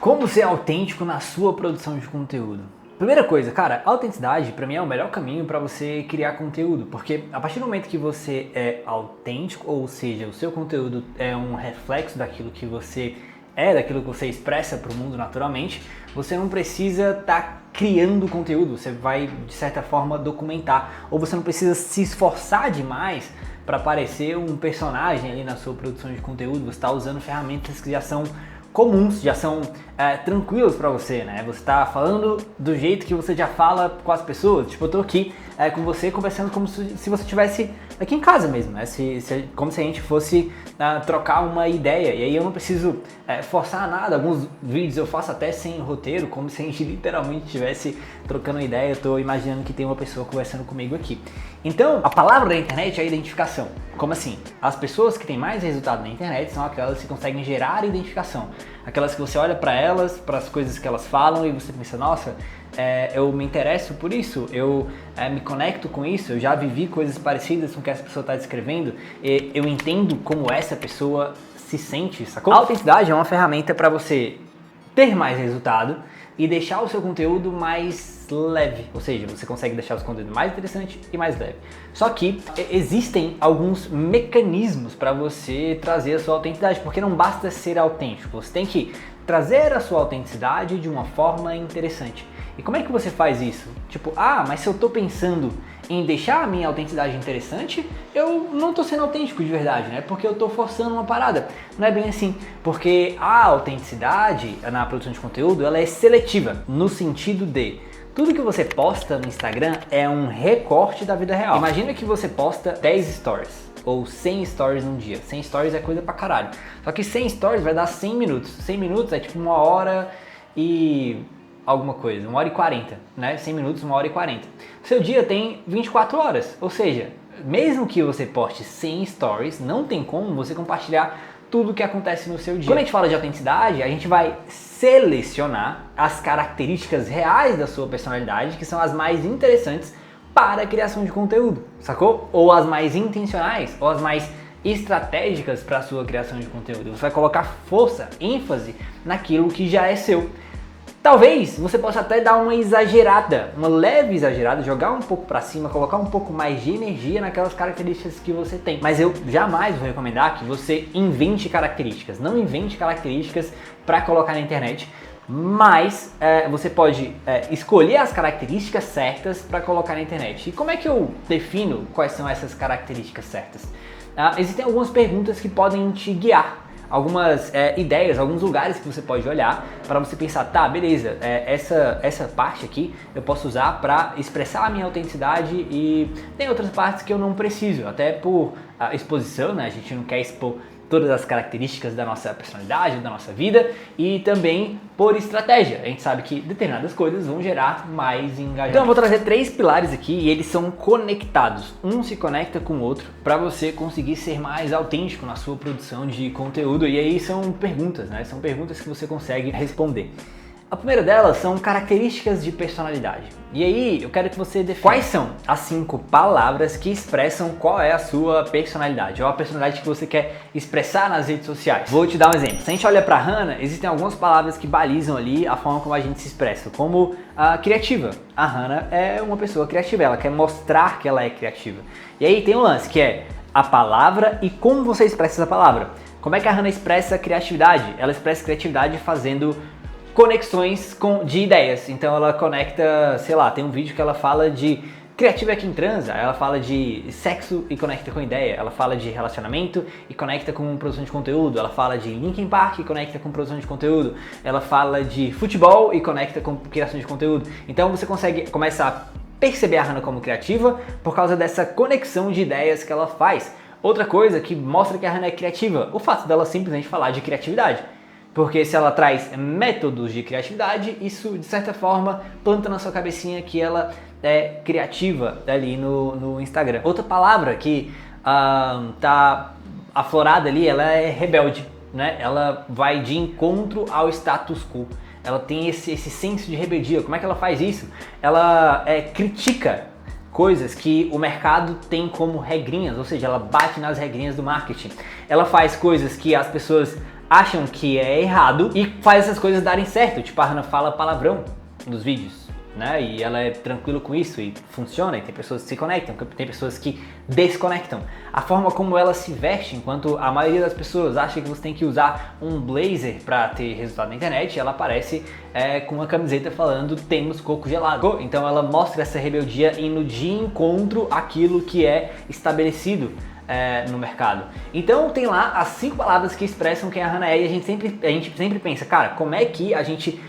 Como ser autêntico na sua produção de conteúdo? Primeira coisa, cara, a autenticidade pra mim é o melhor caminho pra você criar conteúdo, porque a partir do momento que você é autêntico, ou seja, o seu conteúdo é um reflexo daquilo que você é, daquilo que você expressa pro mundo naturalmente, você não precisa estar criando conteúdo, você vai de certa forma documentar, ou você não precisa se esforçar demais para parecer um personagem ali na sua produção de conteúdo. Você está usando ferramentas que já são comuns, já são tranquilos para você, né? Você está falando do jeito que você já fala com as pessoas. Tipo, eu tô aqui com você conversando como se você estivesse aqui em casa mesmo, né? Como se a gente fosse trocar uma ideia. E aí eu não preciso forçar nada. Alguns vídeos eu faço até sem roteiro, como se a gente literalmente estivesse trocando uma ideia. Eu tô imaginando que tem uma pessoa conversando comigo aqui. Então, a palavra da internet é a identificação. Como assim? As pessoas que têm mais resultado na internet são aquelas que conseguem gerar identificação. Aquelas que você olha para elas, para as coisas que elas falam e você pensa, nossa, eu me interesso por isso, eu me conecto com isso, eu já vivi coisas parecidas com o que essa pessoa está descrevendo, eu entendo como essa pessoa se sente, sacou? A autenticidade é uma ferramenta para você ter mais resultado e deixar o seu conteúdo mais leve, ou seja, você consegue deixar o seu conteúdo mais interessante e mais leve. Só que existem alguns mecanismos para você trazer a sua autenticidade, porque não basta ser autêntico, você tem que trazer a sua autenticidade de uma forma interessante. E como é que você faz isso? Tipo, mas se eu tô pensando em deixar a minha autenticidade interessante, eu não tô sendo autêntico de verdade, né? Porque eu tô forçando uma parada. Não é bem assim, porque a autenticidade na produção de conteúdo, ela é seletiva, no sentido de tudo que você posta no Instagram é um recorte da vida real. Imagina que você posta 10 stories ou 100 stories num dia. 100 stories é coisa pra caralho. Só que 100 stories vai dar 100 minutos. 100 minutos é tipo 1h e alguma coisa, 1h40, né? 100 minutos, 1h40. Seu dia tem 24 horas, ou seja, mesmo que você poste 100 stories, não tem como você compartilhar tudo o que acontece no seu dia. Quando a gente fala de autenticidade, a gente vai selecionar as características reais da sua personalidade, que são as mais interessantes para a criação de conteúdo, sacou? Ou as mais intencionais, ou as mais estratégicas para a sua criação de conteúdo. Você vai colocar força, ênfase naquilo que já é seu. Talvez você possa até dar uma exagerada, uma leve exagerada, jogar um pouco para cima, colocar um pouco mais de energia naquelas características que você tem. Mas eu jamais vou recomendar que você invente características. Não invente características para colocar na internet, mas você pode escolher as características certas para colocar na internet. E como é que eu defino quais são essas características certas? Existem algumas perguntas que podem te guiar. Algumas ideias, alguns lugares que você pode olhar para você pensar, tá, beleza, essa parte aqui eu posso usar para expressar a minha autenticidade e tem outras partes que eu não preciso, até por exposição, né? A gente não quer expor todas as características da nossa personalidade, da nossa vida, e também por estratégia. A gente sabe que determinadas coisas vão gerar mais engajamento. Então eu vou trazer 3 pilares aqui e eles são conectados. Um se conecta com o outro para você conseguir ser mais autêntico na sua produção de conteúdo. E aí são perguntas, né? São perguntas que você consegue responder. A primeira delas são características de personalidade. E aí eu quero que você defina quais são as 5 palavras que expressam qual é a sua personalidade, ou a personalidade que você quer expressar nas redes sociais. Vou te dar um exemplo. Se a gente olha para a Hannah, existem algumas palavras que balizam ali a forma como a gente se expressa, como a criativa. A Hannah é uma pessoa criativa, ela quer mostrar que ela é criativa. E aí tem um lance que é a palavra e como você expressa essa palavra. Como é que a Hannah expressa criatividade? Ela expressa criatividade fazendo conexões de ideias. Então ela conecta, sei lá, tem um vídeo que ela fala de criativa é quem transa, ela fala de sexo e conecta com ideia, ela fala de relacionamento e conecta com produção de conteúdo, ela fala de Linkin Park e conecta com produção de conteúdo, ela fala de futebol e conecta com criação de conteúdo. Então você consegue começar a perceber a Hannah como criativa por causa dessa conexão de ideias que ela faz. Outra coisa que mostra que a Hannah é criativa, o fato dela simplesmente falar de criatividade. Porque se ela traz métodos de criatividade, isso de certa forma planta na sua cabecinha que ela é criativa ali no Instagram. Outra palavra que tá aflorada ali, ela é rebelde, né? Ela vai de encontro ao status quo. Ela tem esse senso de rebeldia. Como é que ela faz isso? Ela critica coisas que o mercado tem como regrinhas, ou seja, ela bate nas regrinhas do marketing. Ela faz coisas que as pessoas acham que é errado e faz essas coisas darem certo. Tipo, a Hannah fala palavrão nos vídeos, né? E ela é tranquila com isso e funciona, e tem pessoas que se conectam, tem pessoas que desconectam. A forma como ela se veste, enquanto a maioria das pessoas acha que você tem que usar um blazer para ter resultado na internet, ela aparece com uma camiseta falando temos coco gelado. Então ela mostra essa rebeldia indo de encontro àquilo que é estabelecido no mercado. Então tem lá as 5 palavras que expressam quem a Hannah é, e a gente sempre pensa, cara, como é que a gente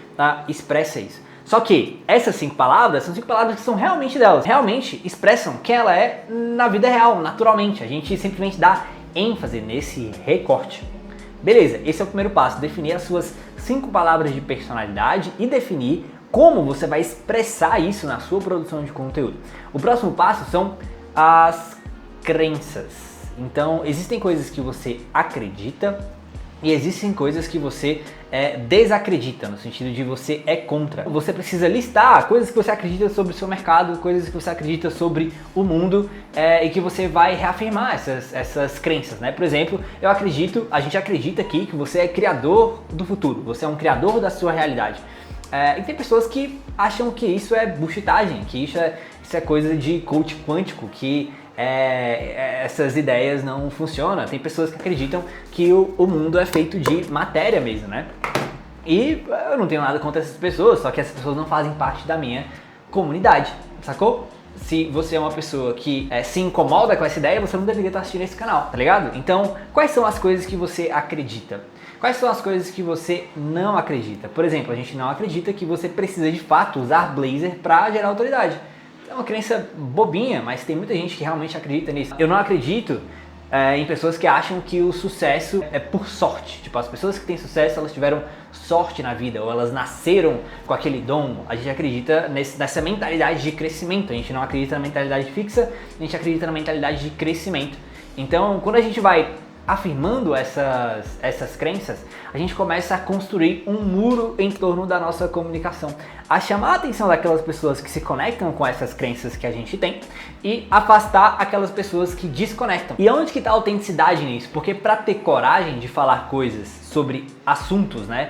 expressa isso? Só que essas 5 palavras são 5 palavras que são realmente delas, realmente expressam quem ela é na vida real, naturalmente. A gente simplesmente dá ênfase nesse recorte. Beleza, esse é o primeiro passo, definir as suas 5 palavras de personalidade e definir como você vai expressar isso na sua produção de conteúdo. O próximo passo são as crenças. Então, existem coisas que você acredita e existem coisas que você desacredita, no sentido de você é contra. Você precisa listar coisas que você acredita sobre o seu mercado, coisas que você acredita sobre o mundo e que você vai reafirmar essas crenças, né? Por exemplo, a gente acredita aqui que você é criador do futuro, você é um criador da sua realidade. E tem pessoas que acham que isso é bullshitagem, que isso é coisa de coach quântico, que essas ideias não funcionam. Tem pessoas que acreditam que o mundo é feito de matéria mesmo, né? E eu não tenho nada contra essas pessoas, só que essas pessoas não fazem parte da minha comunidade, sacou? Se você é uma pessoa que se incomoda com essa ideia, você não deveria estar assistindo esse canal, tá ligado? Então, quais são as coisas que você acredita? Quais são as coisas que você não acredita? Por exemplo, a gente não acredita que você precisa de fato usar blazer para gerar autoridade. É uma crença bobinha, mas tem muita gente que realmente acredita nisso. Eu não acredito em pessoas que acham que o sucesso é por sorte. Tipo, as pessoas que têm sucesso, elas tiveram sorte na vida, ou elas nasceram com aquele dom. A gente acredita nessa mentalidade de crescimento. A gente não acredita na mentalidade fixa, a gente acredita na mentalidade de crescimento. Então, quando a gente vai afirmando essas crenças, a gente começa a construir um muro em torno da nossa comunicação, a chamar a atenção daquelas pessoas que se conectam com essas crenças que a gente tem e afastar aquelas pessoas que desconectam. E onde que está a autenticidade nisso? Porque para ter coragem de falar coisas sobre assuntos, né,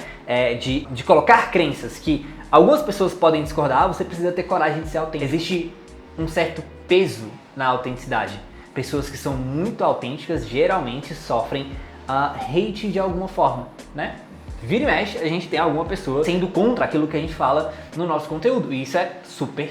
de colocar crenças que algumas pessoas podem discordar, você precisa ter coragem de ser autêntico. Existe um certo peso na autenticidade. Pessoas que são muito autênticas geralmente sofrem hate de alguma forma, né? Vira e mexe, a gente tem alguma pessoa sendo contra aquilo que a gente fala no nosso conteúdo. E isso é super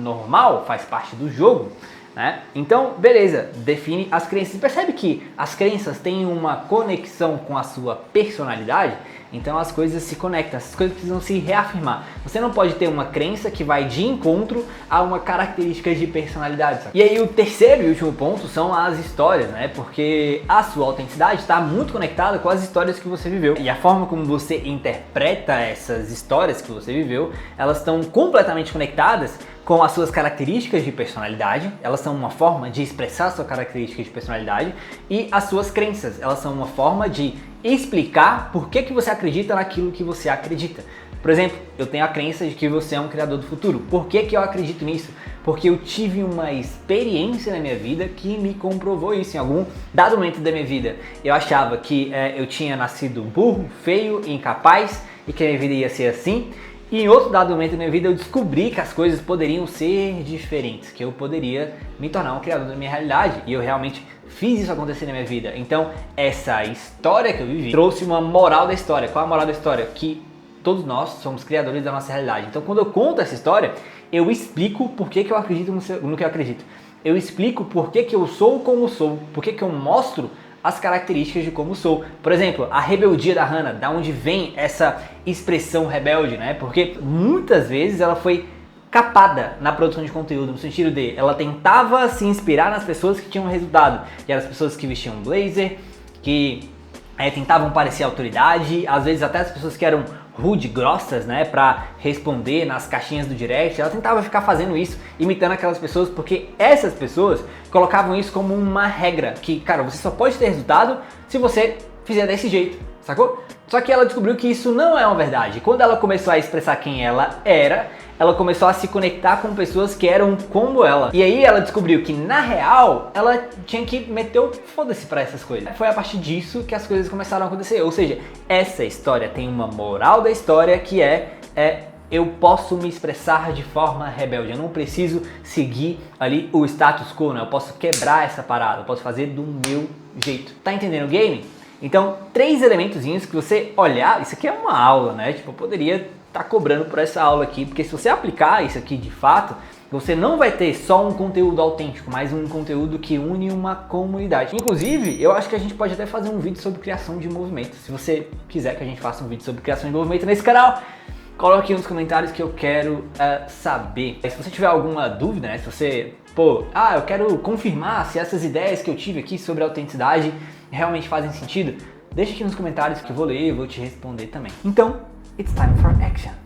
normal, faz parte do jogo, né? Então, beleza, define as crenças. Percebe que as crenças têm uma conexão com a sua personalidade? Então as coisas se conectam, essas coisas precisam se reafirmar. Você não pode ter uma crença que vai de encontro a uma característica de personalidade, sabe? E aí o terceiro e último ponto são as histórias, né? Porque a sua autenticidade está muito conectada com as histórias que você viveu. E a forma como você interpreta essas histórias que você viveu, elas estão completamente conectadas com as suas características de personalidade. Elas são uma forma de expressar a sua característica de personalidade, e as suas crenças, elas são uma forma de explicar por que você acredita naquilo que você acredita. Por exemplo, eu tenho a crença de que você é um criador do futuro. Por que eu acredito nisso? Porque eu tive uma experiência na minha vida que me comprovou isso. Em algum dado momento da minha vida, eu achava que eu tinha nascido burro, feio, incapaz e que a minha vida ia ser assim. E em outro dado momento da minha vida eu descobri que as coisas poderiam ser diferentes, que eu poderia me tornar um criador da minha realidade, e eu realmente fiz isso acontecer na minha vida. Então essa história que eu vivi trouxe uma moral da história. Qual é a moral da história? Que todos nós somos criadores da nossa realidade. Então quando eu conto essa história, eu explico por que eu acredito no que eu acredito. Eu explico por que eu sou como sou, por que eu mostro as características de como sou. Por exemplo, a rebeldia da Hannah, da onde vem essa expressão rebelde, né? Porque muitas vezes ela foi capada na produção de conteúdo, no sentido de ela tentava se inspirar nas pessoas que tinham resultado, e eram as pessoas que vestiam blazer, que tentavam parecer autoridade, às vezes até as pessoas que eram rude, grossas, né, pra responder nas caixinhas do direct. Ela tentava ficar fazendo isso, imitando aquelas pessoas, porque essas pessoas colocavam isso como uma regra, que, cara, você só pode ter resultado se você fizer desse jeito. sacou? Só que ela descobriu que isso não é uma verdade. Quando ela começou a expressar quem ela era, ela começou a se conectar com pessoas que eram como ela. E aí ela descobriu que, na real, ela tinha que meter o foda-se pra essas coisas. Foi a partir disso que as coisas começaram a acontecer. Ou seja, essa história tem uma moral da história que eu posso me expressar de forma rebelde, eu não preciso seguir ali o status quo, né? Eu posso quebrar essa parada, eu posso fazer do meu jeito. Tá entendendo o game? Então, 3 elementozinhos que você olhar, isso aqui é uma aula, né? Tipo, eu poderia estar cobrando por essa aula aqui, porque se você aplicar isso aqui de fato, você não vai ter só um conteúdo autêntico, mas um conteúdo que une uma comunidade. Inclusive, eu acho que a gente pode até fazer um vídeo sobre criação de movimento. Se você quiser que a gente faça um vídeo sobre criação de movimento nesse canal, coloque aqui nos comentários que eu quero saber. Se você tiver alguma dúvida, né? Se você, eu quero confirmar se essas ideias que eu tive aqui sobre autenticidade realmente fazem sentido, deixa aqui nos comentários que eu vou ler e vou te responder também. Então, it's time for action.